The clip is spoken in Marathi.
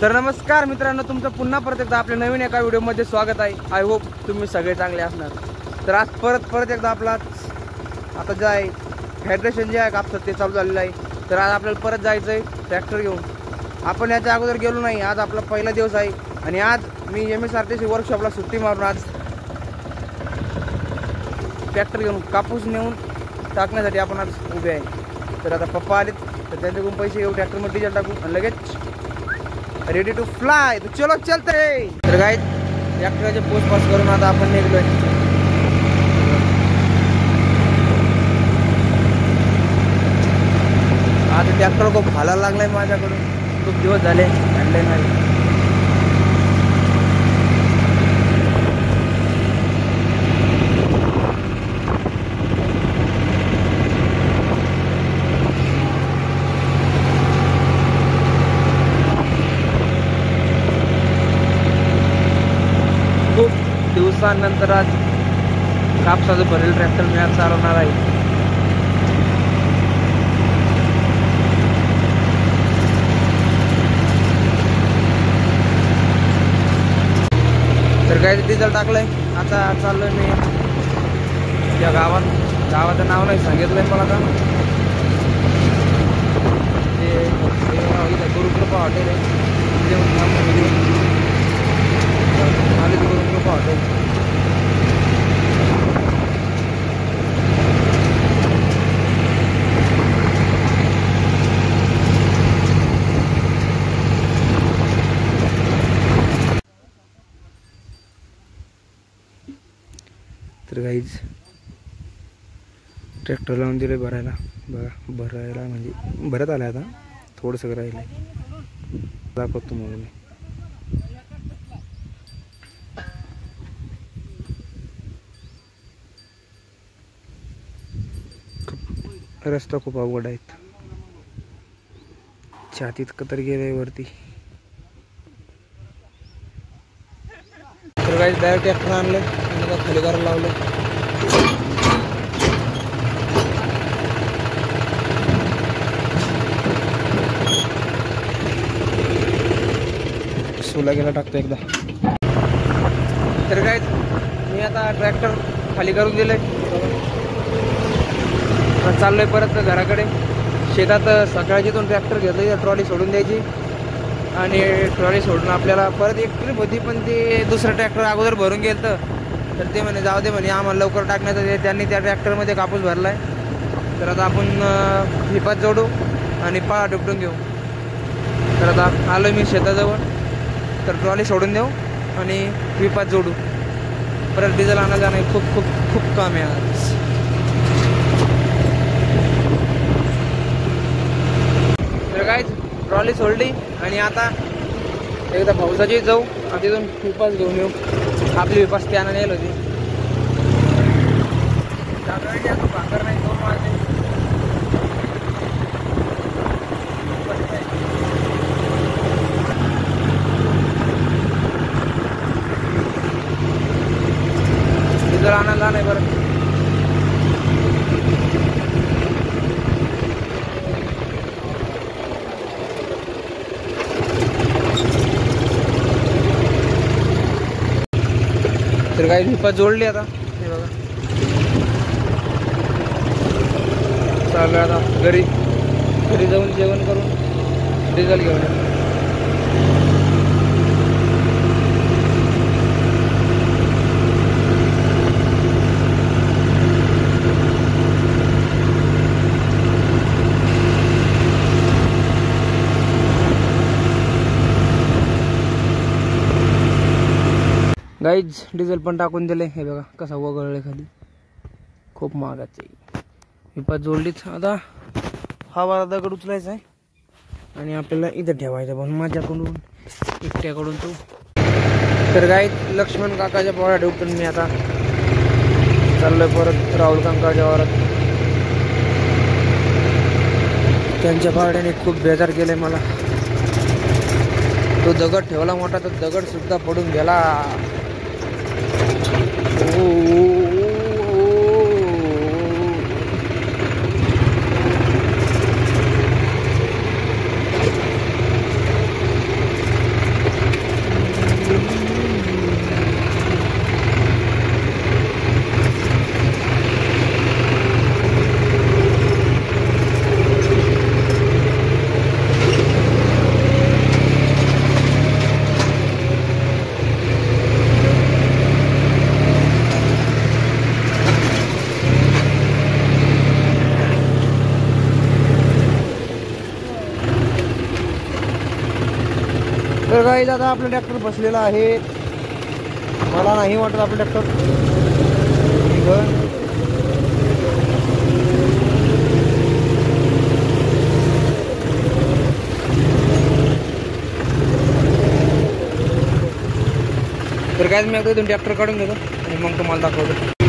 तर नमस्कार मित्रांनो, तुमचं पुन्हा परत एकदा आपल्या नवीन एका व्हिडिओमध्ये स्वागत आहे। आय होप तुम्ही सगळे चांगले असणार। तर आज परत एकदा आपला आता जे आहे फेडरेशन जे आहे कापसाचं ते चालू झालेलं आहे। तर आज आपल्याला परत जायचं आहे ट्रॅक्टर घेऊन। आपण याच्या अगोदर गेलो नाही, आज आपला पहिला दिवस आहे आणि आज मी MSRTC वर्कशॉपला सुट्टी मारून आज ट्रॅक्टर घेऊन कापूस नेऊन टाकण्यासाठी आपण आज उभे आहे। तर आता पप्पा आलेत, तर त्यांच्याकडून पैसे घेऊ, ट्रॅक्टरमध्ये डिझेल टाकू आणि लगेच रेडी टू फ्लाय। तो चलो चलते। तर गाइस ट्रॅक्टरचे पोस्ट पास करून आता आपण निघलोय। आता ट्रॅक्टर खूप हालायला लागलाय माझ्याकडून, खूप दिवस झाले आणले नाही। खूप दिवसांनंतर आज कापसाचं भरेल ट्रॅक्टर मी आज चालवणार आहे। तर काय डिझेल टाकलंय, आता चाललोय मी या गावाचं नाव नाही सांगितलंय मला का ते गुरुकृपा हॉटेल आहे, गुरुकृपा हॉटेल। तर गाईज ट्रॅक्टर लावून दिले भरायला, बघा भरायला म्हणजे भरत आलं आता, थोडंसं राहिलं आहे, दाखवतो तुम्हाला मी। रस्ता खूप अवघड आहेत, छातीत कतर गेले वरती। तर गाईज डायरेक्ट ट्रॅक्टर आणले आणि खाली करायला लावले। सोला गेला टाकतो एकदा। तर गाईज मी आता ट्रॅक्टर खाली करून दिले, चाललोय परत घराकडे। शेतात सकाळची इथून ट्रॅक्टर घेतलं, ट्रॉली सोडून द्यायची आणि ट्रॉली सोडून आपल्याला परत एक ट्रिप होती, पण ते दुसरं ट्रॅक्टर अगोदर भरून गेलं तर ते म्हणे जाऊ दे म्हणे, आम्हाला लवकर टाकण्याचं। त्यांनी त्या ट्रॅक्टरमध्ये कापूस भरला आहे। तर आता आपण हिपात जोडू आणि पाळा डुबडून घेऊ। तर आता आलो मी शेताजवळ, तर ट्रॉली सोडून देऊ आणि हिपात जोडू, परत डिझेल आणा जाणे खूप खूप खूप काम आहे आज। तर काय ट्रॉली सोडली आणि आता एकदा पावसाची जाऊ आणि तिथून विपास घेऊन येऊ। आपली विपास त्यानं नेल होती, भाकर नाही 2 वाजले। डिझेल आणायला नाही बरं। तर काही हिपात जोडली आता, हे बघा चालू आता घरी जाऊन जेवण करून डिझेल घेऊन येऊ। गाईज डिझेल पण टाकून दिले, हे बघा कसा वगळले खाली, खूप महागाचे। हिपात जोडलीच, आता हा वाला दगड उचलायचा आहे आणि आपल्याला इथं ठेवायचा, पण माझ्याकडून एकट्याकडून तो। तर गाईज लक्ष्मण काकाच्या पोळ्या ठेवून मी आता चाललोय परत राहुल काकाच्या वावरात। त्यांच्या पाड्याने खूप बेजार केले मला, तो दगड ठेवला मोठा, तर दगड सुद्धा पडून गेला। तर काही आता आपला ट्रॅक्टर बसलेला आहे. मला नाही वाटत आपलं ट्रॅक्टर तर काय मी आता इथून ट्रॅक्टर काढून घेतो आणि मग तुम्हाला दाखवतो.